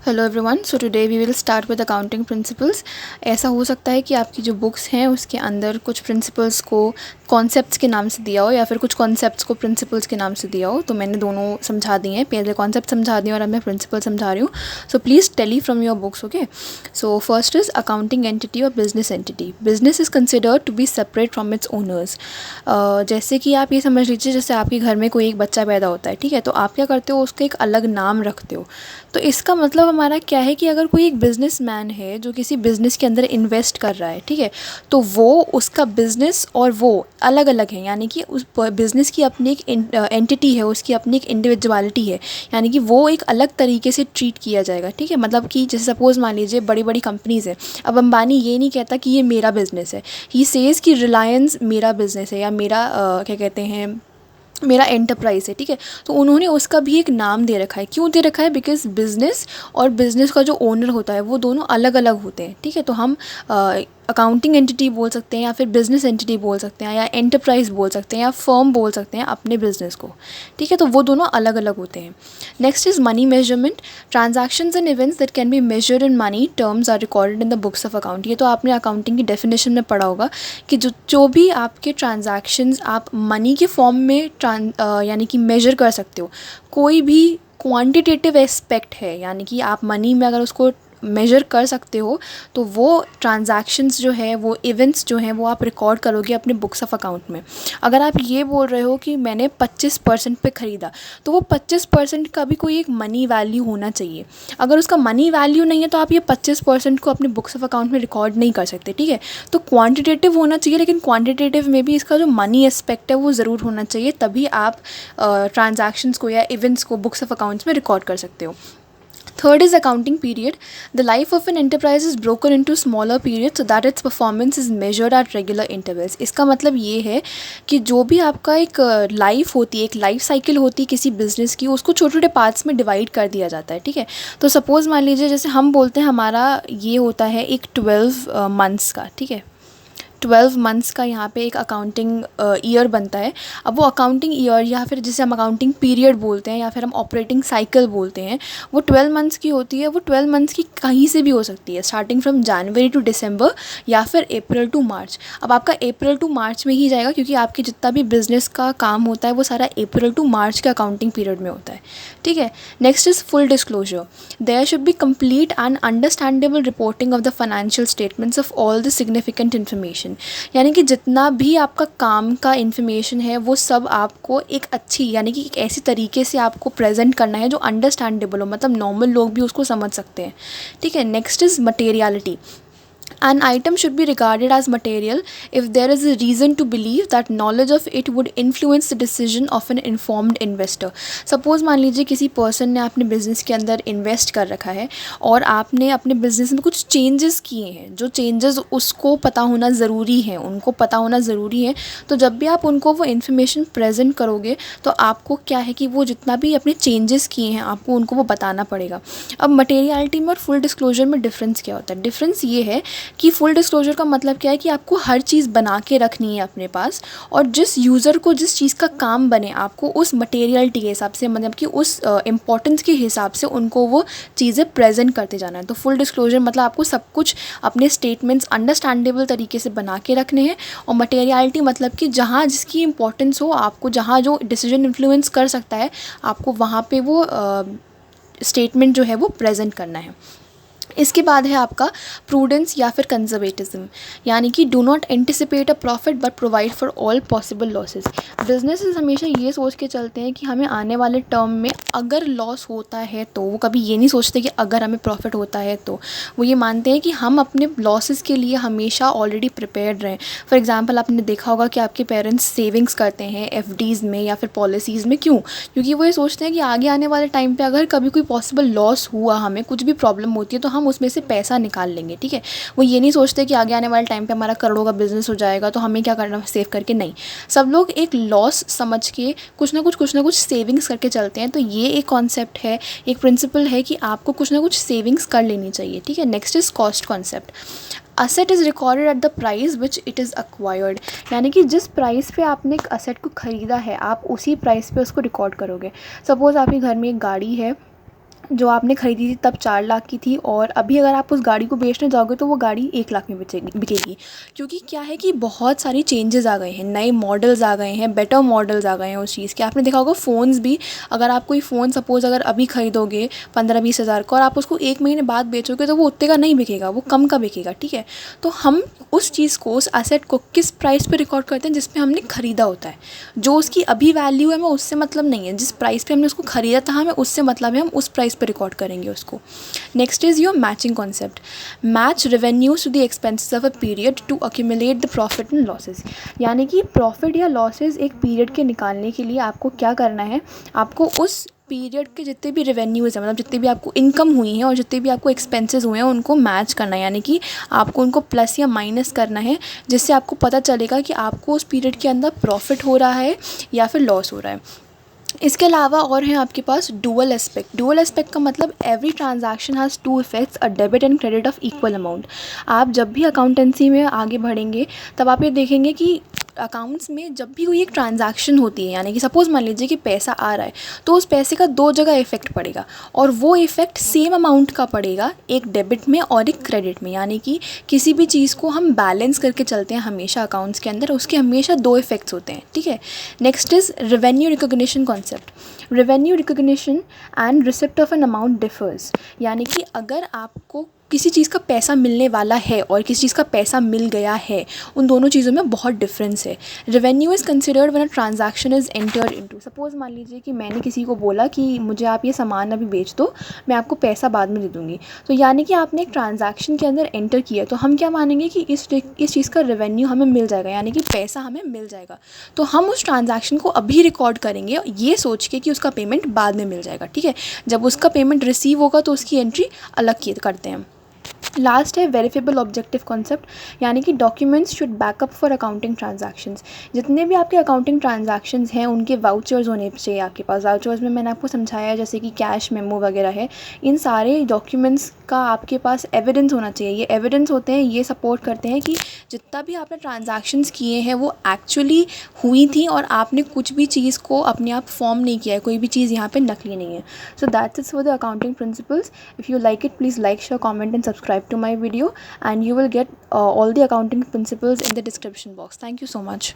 Hello everyone, so today we will start with accounting principles. ऐसा हो सकता है कि आपकी जो बुक्स हैं उसके अंदर कुछ प्रिंसिपल्स को कॉन्सेप्ट्स के नाम से दिया हो या फिर कुछ कॉन्सेप्ट्स को प्रिंसिपल्स के नाम से दिया हो। तो मैंने दोनों समझा दिए हैं, पहले कॉन्सेप्ट समझा दिए और अब मैं प्रिंसिपल समझा रही हूँ। So please tally from your books, okay. So first is accounting entity और business entity. Business is considered to be separate from its owners. जैसे कि आप ये समझ लीजिए, जैसे आपके घर में कोई एक बच्चा पैदा होता है, ठीक है, तो आप क्या करते हो, उसका एक अलग नाम रखते हो। तो इसका मतलब हमारा क्या है कि अगर कोई एक बिजनेसमैन है जो किसी बिज़नेस के अंदर इन्वेस्ट कर रहा है, ठीक है, तो वो उसका बिज़नेस और वो अलग अलग है, यानी कि उस बिज़नेस की अपनी एक एंटिटी है, उसकी अपनी एक इंडिविजुअलिटी है, यानी कि वो एक अलग तरीके से ट्रीट किया जाएगा, ठीक है। मतलब कि जैसे सपोज़ मान लीजिए बड़ी बड़ी कंपनीज़ है, अब अंबानी ये नहीं कहता कि ये मेरा बिज़नेस है, ही सेज़ कि रिलायंस मेरा बिज़नेस है या मेरा क्या कहते हैं, मेरा एंटरप्राइज़ है, ठीक है। तो उन्होंने उसका भी एक नाम दे रखा है। क्यों दे रखा है? बिकॉज़ बिज़नेस और बिज़नेस का जो ओनर होता है वो दोनों अलग अलग होते हैं, ठीक है। तो हम अकाउंटिंग एंटिटी बोल सकते हैं या फिर बिज़नेस एंटिटी बोल सकते हैं या एंटरप्राइज़ बोल सकते हैं या फर्म बोल सकते हैं अपने बिज़नेस को, ठीक है। तो वो दोनों अलग अलग होते हैं। Next is money measurement. Transactions and events that can be measured in money terms are recorded in the books of account. ये तो आपने अकाउंटिंग की डेफिनेशन में पढ़ा होगा कि जो जो भी आपके ट्रांजैक्शंस आप मनी के फॉर्म में यानी कि मेजर कर सकते हो, कोई भी क्वांटिटेटिव एस्पेक्ट है, यानी कि आप मनी में अगर उसको मेजर कर सकते हो, तो वो ट्रांजैक्शंस जो है, वो इवेंट्स जो हैं, वो आप रिकॉर्ड करोगे अपने बुक्स ऑफ अकाउंट में। अगर आप ये बोल रहे हो कि मैंने 25% पे ख़रीदा, तो वो 25% का भी कोई एक मनी वैल्यू होना चाहिए। अगर उसका मनी वैल्यू नहीं है तो आप ये 25% को अपने बुक्स ऑफ अकाउंट में रिकॉर्ड नहीं कर सकते, ठीक है। तो क्वांटिटेटिव होना चाहिए, लेकिन क्वांटिटेटिव में भी इसका जो मनी एस्पेक्ट है वो ज़रूर होना चाहिए, तभी आप ट्रांजैक्शंस को या इवेंट्स को बुक्स ऑफ अकाउंट्स में रिकॉर्ड कर सकते हो। Third is accounting period. The life of an enterprise is broken into smaller periods so that its performance is measured at regular intervals. इसका मतलब ये है कि जो भी आपका एक लाइफ होती है, एक लाइफ साइकिल होती है किसी बिज़नेस की, उसको छोटे छोटे पार्ट्स में डिवाइड कर दिया जाता है, ठीक है। तो सपोज़ मान लीजिए, जैसे हम बोलते हैं हमारा ये होता है एक 12 मंथ्स का, ठीक है, 12 मंथ्स का यहाँ पे एक अकाउंटिंग ईयर बनता है। अब वो अकाउंटिंग ईयर या फिर जिसे हम अकाउंटिंग पीरियड बोलते हैं या फिर हम ऑपरेटिंग साइकिल बोलते हैं, वो 12 मंथ्स की होती है। वो 12 मंथ्स की कहीं से भी हो सकती है, स्टार्टिंग फ्रॉम जनवरी टू दिसंबर या फिर अप्रैल टू मार्च। अब आपका अप्रैल टू मार्च में ही जाएगा, क्योंकि आपके जितना भी बिज़नेस का काम होता है वो सारा अप्रैल टू मार्च के अकाउंटिंग पीरियड में होता है, ठीक है। Next is full disclosure. There should be complete and understandable reporting of the financial statements of all the significant information. यानी कि जितना भी आपका काम का इन्फॉर्मेशन है वो सब आपको एक अच्छी, यानी कि एक ऐसी तरीके से आपको प्रेजेंट करना है जो अंडरस्टैंडेबल हो, मतलब नॉर्मल लोग भी उसको समझ सकते हैं, ठीक है। Next is materiality. An item should be regarded as material if there is a reason to believe that knowledge of it would influence the decision of an informed investor. Suppose मान लीजिए किसी पर्सन ने अपने business के अंदर invest कर रखा है और आपने अपने बिज़नेस में कुछ चेंजेस किए हैं, जो चेंजेस उसको पता होना ज़रूरी है, उनको पता होना ज़रूरी है। तो जब भी आप उनको वो इन्फॉर्मेशन प्रेजेंट करोगे तो आपको क्या है कि वो जितना भी अपने चेंजेस किए हैं आपको उनको वो बताना पड़ेगा। अब मटेरियलिटी में और फुल डिस्क्लोजर में डिफरेंस क्या होता है? डिफरेंस ये है कि फुल डिस्क्लोजर का मतलब क्या है कि आपको हर चीज़ बना के रखनी है अपने पास, और जिस यूज़र को जिस चीज़ का काम बने आपको उस मटेरियलिटी के हिसाब से, मतलब कि उस इम्पोर्टेंस के हिसाब से उनको वो चीज़ें प्रेजेंट करते जाना है। तो फुल डिस्क्लोजर मतलब आपको सब कुछ अपने स्टेटमेंट्स अंडरस्टैंडेबल तरीके से बना के रखने हैं, और मटेरियलिटी मतलब कि जहाँ जिसकी इंपॉर्टेंस हो, आपको जहाँ जो डिसीजन इन्फ्लुएंस कर सकता है, आपको वहाँ पे वो स्टेटमेंट जो है वो प्रेजेंट करना है। इसके बाद है आपका प्रूडेंस या फिर कंजर्वेटिज्म, यानी कि do not anticipate a profit but provide for all possible losses. Businesses हमेशा ये सोच के चलते हैं कि हमें आने वाले टर्म में अगर लॉस होता है तो, वो कभी ये नहीं सोचते कि अगर हमें प्रॉफिट होता है तो। वो ये मानते हैं कि हम अपने लॉसेस के लिए हमेशा ऑलरेडी प्रिपेयर्ड रहें। फॉर एग्जाम्पल, आपने देखा होगा कि आपके पेरेंट्स सेविंग्स करते हैं एफडीज़ में या फिर पॉलिसीज़ में। क्यों? क्योंकि वो ये सोचते हैं कि आगे आने वाले टाइम पे अगर कभी कोई पॉसिबल लॉस हुआ, हमें कुछ भी प्रॉब्लम होती है, तो हम उसमें से पैसा निकाल लेंगे, ठीक है। वो ये नहीं सोचते कि आगे आने वाले टाइम पे हमारा करोड़ों का बिजनेस हो जाएगा तो हमें क्या करना, सेव करके नहीं। सब लोग एक लॉस समझ के कुछ ना कुछ सेविंग्स करके चलते हैं। तो ये एक कॉन्सेप्ट है, एक प्रिंसिपल है कि आपको कुछ ना कुछ सेविंग्स कर लेनी चाहिए, ठीक है। Next is cost concept. Asset is recorded at the price which it is acquired, यानी कि जिस प्राइस पे आपने एक असेट को ख़रीदा है आप उसी प्राइस पे उसको रिकॉर्ड करोगे। सपोज़ आपके घर में एक गाड़ी है, जो आपने ख़रीदी थी तब 4 लाख की थी, और अभी अगर आप उस गाड़ी को बेचने जाओगे तो वो गाड़ी 1 लाख में बिकेगी। क्योंकि क्या है कि बहुत सारी चेंजेस आ गए हैं, नए मॉडल्स आ गए हैं, बेटर मॉडल्स आ गए हैं उस चीज़ के। आपने देखा होगा फ़ोन्स भी, अगर आप कोई फ़ोन सपोज़ अगर अभी ख़रीदोगे 15-20 हज़ार का और आप उसको 1 महीने बाद बेचोगे तो वो उतने का नहीं बिकेगा, वो कम का बिकेगा, ठीक है। तो हम उस चीज़ को, उस एसेट को किस प्राइस पे रिकॉर्ड करते हैं जिस पे हमने ख़रीदा होता है। जो उसकी अभी वैल्यू है हमें उससे मतलब नहीं है, जिस प्राइस पे हमने उसको ख़रीदा था हमें उससे मतलब है, हम उस प्राइस पे रिकॉर्ड करेंगे उसको। Next is your matching concept. Match revenues to the expenses of a period to accumulate the profit and losses. यानी कि प्रॉफिट या लॉसेस एक पीरियड के निकालने के लिए आपको क्या करना है, आपको उस पीरियड के जितने भी रेवेन्यूज़ हैं, मतलब जितने भी आपको इनकम हुई हैं और जितने भी आपको एक्सपेंसेस हुए हैं उनको मैच करना है। यानी कि आपको उनको प्लस या माइनस करना है, जिससे आपको पता चलेगा कि आपको उस पीरियड के अंदर प्रॉफिट हो रहा है या फिर लॉस हो रहा है। इसके अलावा और हैं आपके पास डुअल एस्पेक्ट। डुअल एस्पेक्ट का मतलब every transaction has two effects, a debit and credit of equal amount. आप जब भी अकाउंटेंसी में आगे बढ़ेंगे तब आप ये देखेंगे कि अकाउंट्स में जब भी कोई एक ट्रांजैक्शन होती है, यानी कि सपोज़ मान लीजिए कि पैसा आ रहा है, तो उस पैसे का 2 जगह इफ़ेक्ट पड़ेगा, और वो इफ़ेक्ट सेम अमाउंट का पड़ेगा, एक डेबिट में और एक क्रेडिट में। यानी कि किसी भी चीज़ को हम बैलेंस करके चलते हैं हमेशा अकाउंट्स के अंदर, उसके हमेशा 2 इफ़ेक्ट्स होते हैं, ठीक है। Next is revenue recognition concept. Revenue recognition and receipt of an amount differs. यानी कि अगर आपको किसी चीज़ का पैसा मिलने वाला है और किसी चीज़ का पैसा मिल गया है, उन दोनों चीज़ों में बहुत डिफरेंस है। Revenue is considered when a transaction is entered into. Suppose मान लीजिए कि मैंने किसी को बोला कि मुझे आप ये सामान अभी बेच दो, मैं आपको पैसा बाद में दे दूँगी। तो यानी कि आपने एक ट्रांजैक्शन के अंदर एंटर किया, तो हम क्या मानेंगे कि इस चीज़ का रेवेन्यू हमें मिल जाएगा, यानी कि पैसा हमें मिल जाएगा। तो हम उस ट्रांजैक्शन को अभी रिकॉर्ड करेंगे ये सोच के कि उसका पेमेंट बाद में मिल जाएगा, ठीक है। जब उसका पेमेंट रिसीव होगा तो उसकी एंट्री अलग करते हैं। लास्ट है वेरीफेबल ऑब्जेक्टिव कॉन्सेप्ट। यानी कि documents should backup for accounting transactions. जितने भी आपके अकाउंटिंग ट्रांजैक्शंस हैं उनके वाउचर्स होने चाहिए आपके पास। वाउचर्स में मैंने आपको समझाया जैसे कि कैश मेमो वगैरह है, इन सारे डॉक्यूमेंट्स का आपके पास एविडेंस होना चाहिए। ये एविडेंस होते हैं, ये सपोर्ट करते हैं कि जितना भी आपने ट्रांजैक्शंस किए हैं वो एक्चुअली हुई थी और आपने कुछ भी चीज़ को अपने आप फॉर्म नहीं किया है, कोई भी चीज़ यहाँ पे नकली नहीं है। So that's it for the accounting principles. If you like it, please like, share, comment and subscribe to my video, and you will get all the accounting principles in the description box. Thank you so much.